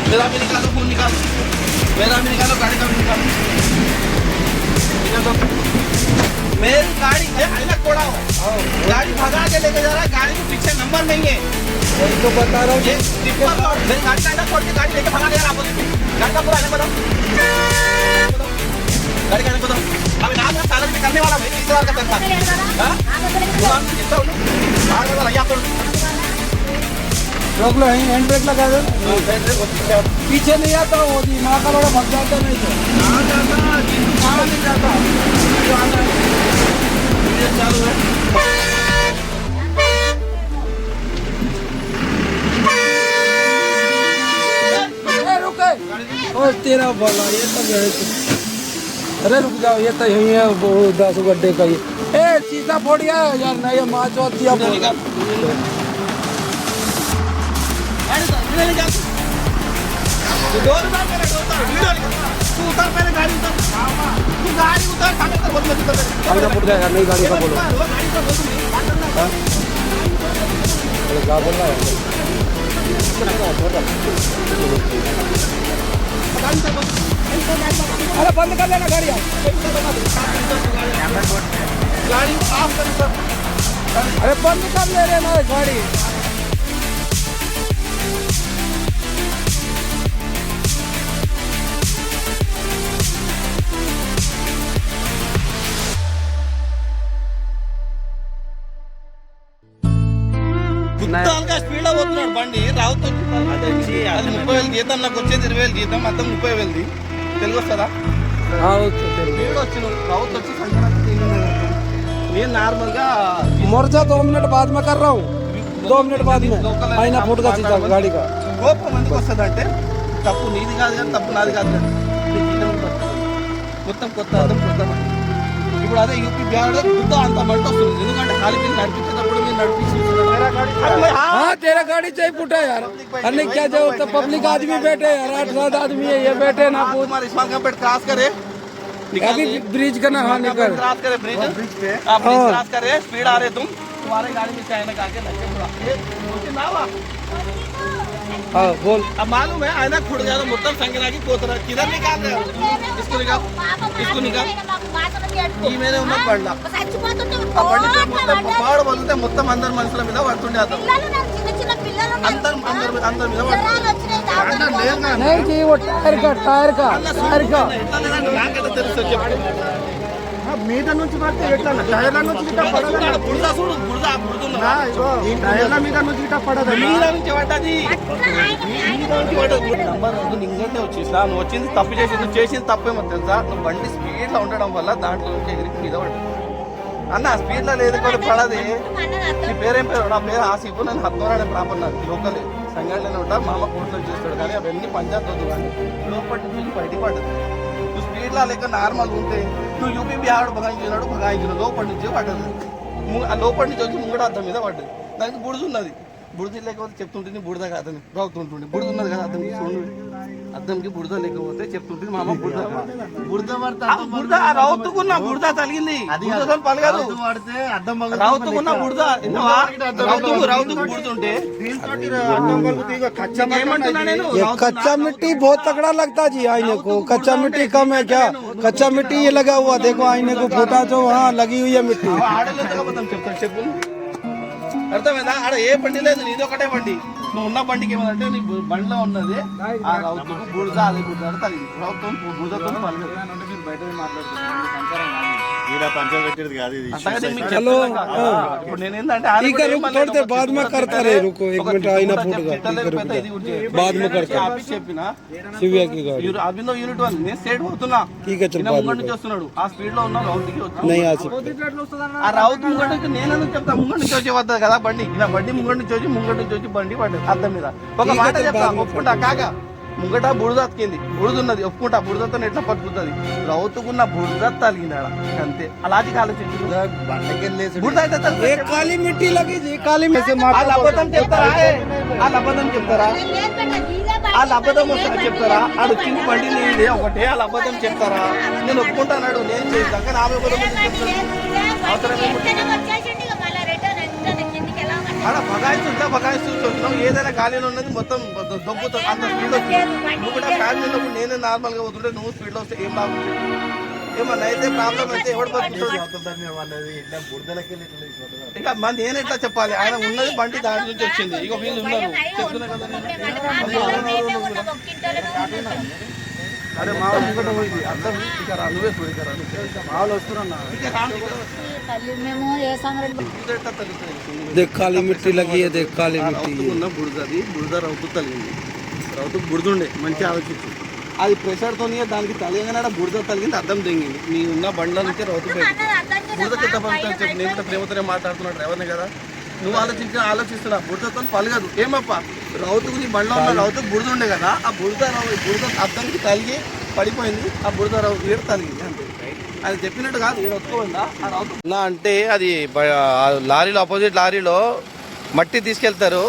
मेरा भी निकालो, फोन निकालो, मेरा भी निकालो, गाड़ी का भी निकालो। मेरी गाड़ी है अलग कोड़ा हो, गाड़ी भगा के लेके जा रहा है, गाड़ी के पीछे नंबर नहीं है। वही तो बता रहा हूँ। मेरी गाड़ी का छोड़ के गाड़ी लेके भगा दे रहा है। गाड़ी का पूरा अलग बताओ, गाड़ी का अलग बताओ। अभी नाम का कागज निकलने वाला भाई, 30,000 का पैसा। हाँ? कितना हो? आगे वाला यहाँ पर रोक लो, यहीं हैंड ब्रेक लगा दो। पीछे नहीं आता वो माँ का लोड़ा भग जाता नहीं तो कहाँ जाता, कहाँ नहीं जाता, चालू है। रुके ओ तेरा बोला ये तो गए। अरे रुक जाओ, ये तो यही है 10 गड्ढे का। ये सीधा फोड़िया यार, नहीं ये माँ चौथिया बोला। नहीं गाड़ी का बोलो, क्या बोल रहा है? अरे बंद कर लेना गाड़ी, गाड़ी ऑफ कर सर। अरे बंद कर ले रहे ना गाड़ी। స్పీడ్ పోతున్నాడు బండి రావుతుంది. 30,000 జీతం, నాకు వచ్చేది 20,000 జీతం, మొత్తం 30,000 తెలుగు వస్తుందా? స్పీడ్ వచ్చి రావుతు వచ్చి నేను నార్మల్ గా मोर्चा 2 मिनट बाद में कर रहा हूँ, 2 मिनट बाद में आईना फूट का सीधा गाड़ी का। కోపం మందికి వస్తుంది అంటే తప్పు నీది కాదు కానీ తప్పు నాది కాదు కానీ మొత్తం కొత్త అర్థం కొత్త బండి. ఇప్పుడు అదే యూపీ బ్యాడ్ గుద్ద అంత మంట వస్తుంది, ఎందుకంటే ఖాళీ మీరు నడిపించేటప్పుడు మీరు నడిపించి हाँ तेरा गाड़ी चाहिए फूटा यार। अरे क्या जो तो पब्लिक आदमी बैठे यार, 8-7 आदमी है ये बैठे ना। हमारे इस्माइल कंपेट क्रॉस करे, अभी ब्रिज का ना, हाँ निकल क्रॉस करे, ब्रिज पे आप ब्रिज क्रॉस करे, स्पीड आ रहे तुम, तुम्हारे गाड़ी में चाइना का आके लगे पूरा ये मुझे ना हुआ। हाँ बोल। अब मालूम है आईना फूट गया तो मुत्तम संगना की कोतरा किधर निकाल रहे हो? इसको निकाल, इसको निकाल। ఈ మీద ఉన్న బండ ఆ బండి మొత్తం పాడు వదిలితే మొత్తం అందరు మనుషుల మీద పడుతుండే అతను, అందరు మీద नहीं जी वो टायर का నాకైతే తెలుసు చెప్పు. మీద నుంచి పడితే ఎట్లా టైర్ల నుంచి గిట్ట పడదు, బురద చూడు, బురద టైర్ల మీద నుంచి గిట్ట పడదు. మీద నుంచి పడ్డది, నంబర్ ఇంకంటే వచ్చేసా. నువ్వు వచ్చింది తప్పు చేసింది తప్పేమో తెలుసా? నువ్వు బండి స్పీడ్ లో ఉండడం వల్ల దాంట్లో నుంచి ఎగిరి మీద పడ్డది అన్న. స్పీడ్ లో లేదు కూడా పడది. నీ పేరేం పేరు? నా పేరు ఆసిఫ్, నేను హత్మరాడే ప్రాపర్, నాకు లోకల్ సంఘటన ఉంటా. మా అమ్మ కోర్టులో చేస్తాడు కానీ అవన్నీ పంచాయతీ వద్దు కానీ లోపటి నుంచి బయటికి పడ్డది. నువ్వు స్పీడ్ లా లేక నార్మల్ ఉంటే నువ్వు యూపీ బిహార్ బగాయించిన లోపటి నుంచి పడ్డది. ఆ లోపటి నుంచి వచ్చి ముంగడ అద్దం మీద పడ్డది. దానికి బుడిది ఉన్నది, బుడిది లేకపోతే చెప్తుంటుంది బుడద కాదని రావుతుంటుండే. బుడిది ఉన్నది కదా అద్దం చూడండి, అద్దంకి బుడద లేకపోతే చెప్తుంటుంది మా అమ్మ బుడద బుడద రౌతుకున్న బుడద తగిలింది, పలగదు రౌతుకున్న బుడద రౌతుకు బుడుతుంటే ఏమంటున్నా నేను? कच्चा मिट्टी बहुत तगड़ा लगता जी आईने को। कच्चा मिट्टी कम है क्या? कच्चा मिट्टी ये लगा हुआ देखो, आईने को फूटा जो वहाँ लगी हुई है मिट्टी। ఆడలేదు చెప్తాను చెప్పు, అర్థమైందా? ఆడ ఏ బండి లేదు, నీది ఒకటే బండి. నువ్వు ఉన్న బండికి ఏమంటే నీ బండిలో ఉన్నది ఆ రౌతుకు బుడద, అది బుడద తగిలి రౌతం బుడదతో పలగదు. हेलो ఇప్పుడు నేనేందంటే ठीक है रुक थोड़ी देर बाद में करता रहे, रुको 1 मिनट आईना फूट गया, बाद में करता చెప్పిన शिव्या की गाड़ी అభినవ్ యూనిట్ 1 నేను స్టేట్ పోతున్నా, ठीक है चल बाद ముంగడి में నుంచి వస్తున్నాడు ఆ స్పీడ్ లో ఉన్న రౌతుకి नहीं आ सकते। ఆ రౌతు ముంగడి నుంచి నేను ఎందుకు చెప్తా? ముంగడి నుంచి వచ్చి వద్ద కదా బండి, ఇలా బండి ముంగడి నుంచి వచ్చి బండి పడ్డది అద్దం మీద. ఒక మాట చెప్తా, ఒప్పుకుంటా కాగా ముంగట బుడద అతికింది, బుడద ఉన్నది ఒప్పుకుంటా, బుడదతో ఎట్లా పట్టుకుంటుంది? రౌతుకున్న బుడద తలిగింది ఆడ అంతే. అలాంటి ఆలోచించు బుడద అయితే एक काली मिट्टी लगी जी, काली में से వాళ్ళు అబద్ధం చెప్తారా? వాళ్ళు అబద్ధం చెప్తారా? వాళ్ళు అబద్ధం వస్తారా చెప్తారా? ఆడు వచ్చింది బండి నీదే ఒకటే, వాళ్ళు అబద్ధం చెప్తారా? నేను ఒప్పుకుంటాడు, నేను చేస్తాను కానీ ఆమె అబద్ధం చెప్తాను. అవసరం ఆడ బగాయిస్తుంది ఇంకా బకాయిస్తూ చూస్తున్నావు, ఏదైనా ఖాళీలో ఉన్నది మొత్తం దొబ్బుతుంది. అంత స్పీడ్ వచ్చింది. నువ్వు కూడా ఫ్యామిలీ ఉన్నప్పుడు నేనే నార్మల్గా పోతుంటే నువ్వు స్పీడ్లో వస్తే ఏం లాభం? ఏమన్నా అయితే ప్రాబ్లం అయితే ఎవడు బతుకుతాడు? ఇక మన నేను ఎట్లా చెప్పాలి? ఆయన ఉన్నది బండి దాని నుంచి వచ్చింది. ఇక వీళ్ళు ఉన్నారు చెప్తున్నా కదా అరే మామూలు ఇంకోటి పోయింది అర్థం. ఇక రా నువ్వే చూడు, ఇక రా మామూలు వస్తున్నా. देख काली मिट्टी लगी है, देख काली मिट्टी ఉన్న బురదది బురద రౌతు తలిగింది. రౌతు బురదుండే మంచి ఆలోచించు. అది ప్రెషర్తో దానికి తలిగంగానే బురద తలిగింది, అర్థం తెంగింది. నీ ఉన్న బండ్ల నుంచి రౌతు బయట బురద చెత్త పంపుతాను చెప్పి నేను ప్రేమతోనే మాట్లాడుతున్నాడు డ్రైవర్ని కదా. నువ్వు ఆలోచిస్తున్నా బురదతో పలగదు. ఏమప్ప రౌతుకు నీ బండ్లో ఉన్న రౌతుకు బురద ఉండే కదా, ఆ బురద అద్దంకి తలిగి పడిపోయింది. ఆ బురద రౌతు ఏడు తలిగింది అంతే. అది చెప్పినట్టు కాదు, ఏడు వస్తుందా ఆ రౌతు అంటే అది లారీలో ఆపోజిట్ లారీలో మట్టి తీసుకెళ్తారు.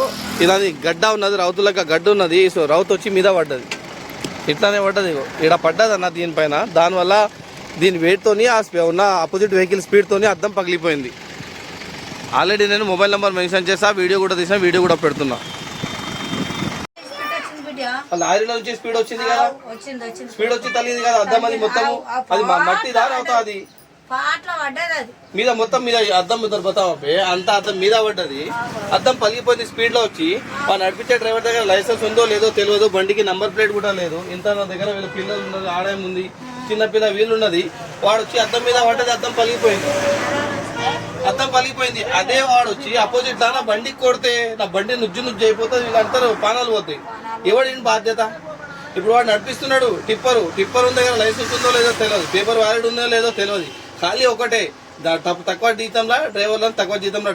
ఇలాది గడ్డ ఉన్నది, రౌతులకు గడ్డ ఉన్నది. సో రౌతు వచ్చి మీద పడ్డది, ఇట్లానే పడ్డది. ఇక్కడ పడ్డది అన్న దీనిపైన. దానివల్ల దీని వెయిట్తోని ఉన్న ఆపోజిట్ వెహికల్ స్పీడ్తోని అద్దం పగిలిపోయింది. ఆల్రెడీ నేను మొబైల్ నెంబర్ మెన్షన్ చేసా, వీడియో కూడా తీసిన, వీడియో కూడా పెడుతున్నా. లారీలో నుంచి స్పీడ్ వచ్చింది కదా, స్పీడ్ వచ్చి తల్లింది కదా అద్దం. అది మొత్తం అది మట్టి దారి అవుతా, అది మీద మొత్తం మీద అద్దం మీద పోతావే అంతా అద్దం మీద పడ్డది. అద్దం పగిలిపోయింది స్పీడ్ లో వచ్చి. నడిపించే డ్రైవర్ దగ్గర లైసెన్స్ ఉందో లేదో తెలియదు, బండికి నంబర్ ప్లేట్ కూడా లేదు. ఇంత నా దగ్గర వీళ్ళ పిల్లలు ఉన్నది, ఆదాయం ఉంది, చిన్న పిల్ల వీళ్ళు ఉన్నది. వాడు వచ్చి అద్దం మీద పడ్డది, అద్దం పగిలిపోయింది. అద్దం పగిలిపోయింది. అదే వాడు వచ్చి అపోజిట్ లా నా బండికి కొడితే నా బండి నుజ్జు అయిపోతుంది, వీళ్ళందరూ పానాలు పోతాయి. ఎవడి బాధ్యత? ఇప్పుడు వాడు నడిపిస్తున్నాడు టిప్పర్ ఉన్న దగ్గర లైసెన్స్ ఉందో లేదో తెలియదు, పేపర్ వ్యాలిడ్ ఉందో లేదో తెలియదు. ఖాళీ ఒకటే తక్కువ జీతంలో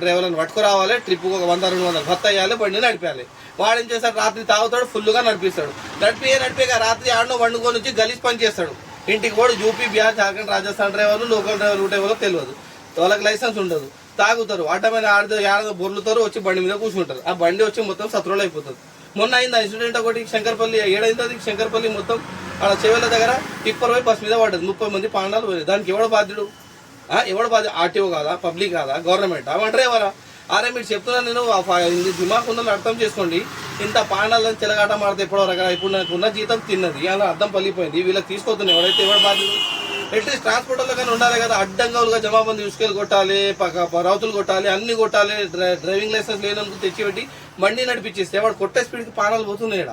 డ్రైవర్లను పట్టుకురావాలి, ట్రిప్ ఒక 100-200 భర్త అయ్యాలి, బండి నడిపాలి. వాడు ఏం చేస్తాడు? రాత్రి తాగుతాడు, ఫుల్గా నడిపిస్తాడు. నడిపే రాత్రి ఆడనో వండుకొని వచ్చి గలీజ్ పని చేస్తాడు. ఇంటికి కూడా యూపీ, బీహార్, జార్ఖండ్, రాజస్థాన్ డ్రైవర్లు, లోకల్ డ్రైవర్లు రూట్ ఎవరో తెలియదు, వాళ్ళకి లైసెన్స్ ఉండదు. తాగుతారు, అడ్డమైన ఆడదో బొర్లుతారు, వచ్చి బండి మీద కూర్చుంటారు. ఆ బండి వచ్చి మొత్తం సత్రోలు అయిపోతుంది. మొన్న అయింది ఇన్సిడెంట్ ఒకటి శంకర్పల్లి. ఏడైంది అది శంకర్పల్లి మొత్తం అక్కడ చెవుల దగ్గర టిప్పర్ పోయి బస్ మీద పడ్డది. 30 మంది ప్రాణాలు పోయింది. దానికి ఎవడు బాధ్యుడు? ఆర్టీఓ కాదా, పబ్లిక్ కాదా, గవర్నమెంట్ డ్రైవరా? అరే మీరు చెప్తున్నా నేను దిమాగ్ ఉన్న అర్థం చేసుకోండి. ఇంత ప్రాణాలను చెలగాట మాడితే ఎప్పుడో రకాల ఇప్పుడు నాకు ఉన్న జీతం తిన్నది, అలా అర్థం పలిపోయింది. వీళ్ళకి తీసుకోతున్నాయి, ఎవడైతే ఎవడు బాధ్యుడు? అట్లీస్ట్ ట్రాన్స్పోర్టర్లో కానీ ఉండాలి కదా. అడ్డంగా జమాబంది ఉసుకెళ్ళి కొట్టాలి, రౌతులు కొట్టాలి, అన్ని కొట్టాలి. డ్రైవింగ్ లైసెన్స్ లేననుకు తెచ్చిపెట్టి బండి నడిపించేస్తే వాడు కొట్టే స్పీడ్కి పానాలు పోతున్నాయి.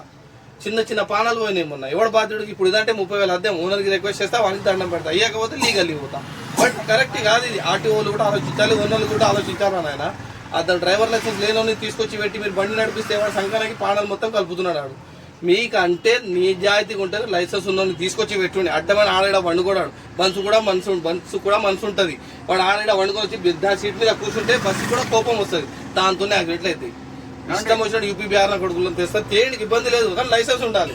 చిన్న పానాలు పోయినాయి మొన్న. ఎవడు బాధ్యుడికి? ఇప్పుడు ఇదంటే 30,000 అద్దెం. ఓనర్కి రిక్వెస్ట్ చేస్తా, వానికి దండం పెడతా. అయ్యకపోతే లీగల్ పోతా. బట్ కరెక్ట్ కాదు ఇది. ఆర్టీఓలు కూడా ఆలోచించాలి, ఓనర్లు కూడా ఆలోచించాలి. ఆయన అతను డ్రైవర్ లైసెన్స్ లేనోని తీసుకొచ్చి పెట్టి మీరు బండి నడిపిస్తే వాడు సంఘానికి పానాలు మొత్తం కలుపుతున్నాడు. మీకంటే నిజాయితీగా ఉంటే లైసెన్స్ ఉన్నోని తీసుకొచ్చి పెట్టుండి. అడ్డమైన ఆడ వండుకోడాడు, బస్సు కూడా మనసు ఉంటుంది. వాడు ఆడ వండుకొని వచ్చి సీట్ మీద కూర్చుంటే బస్సు కూడా కోపం వస్తుంది. దాంతోనే యాక్సిడెంట్లు అవుతాయి. ఇష్టం వచ్చినట్టు యూపీ, బీహార్ కొడుకులను తెస్తారు, తేనికి ఇబ్బంది లేదు, కానీ లైసెన్స్ ఉండాలి.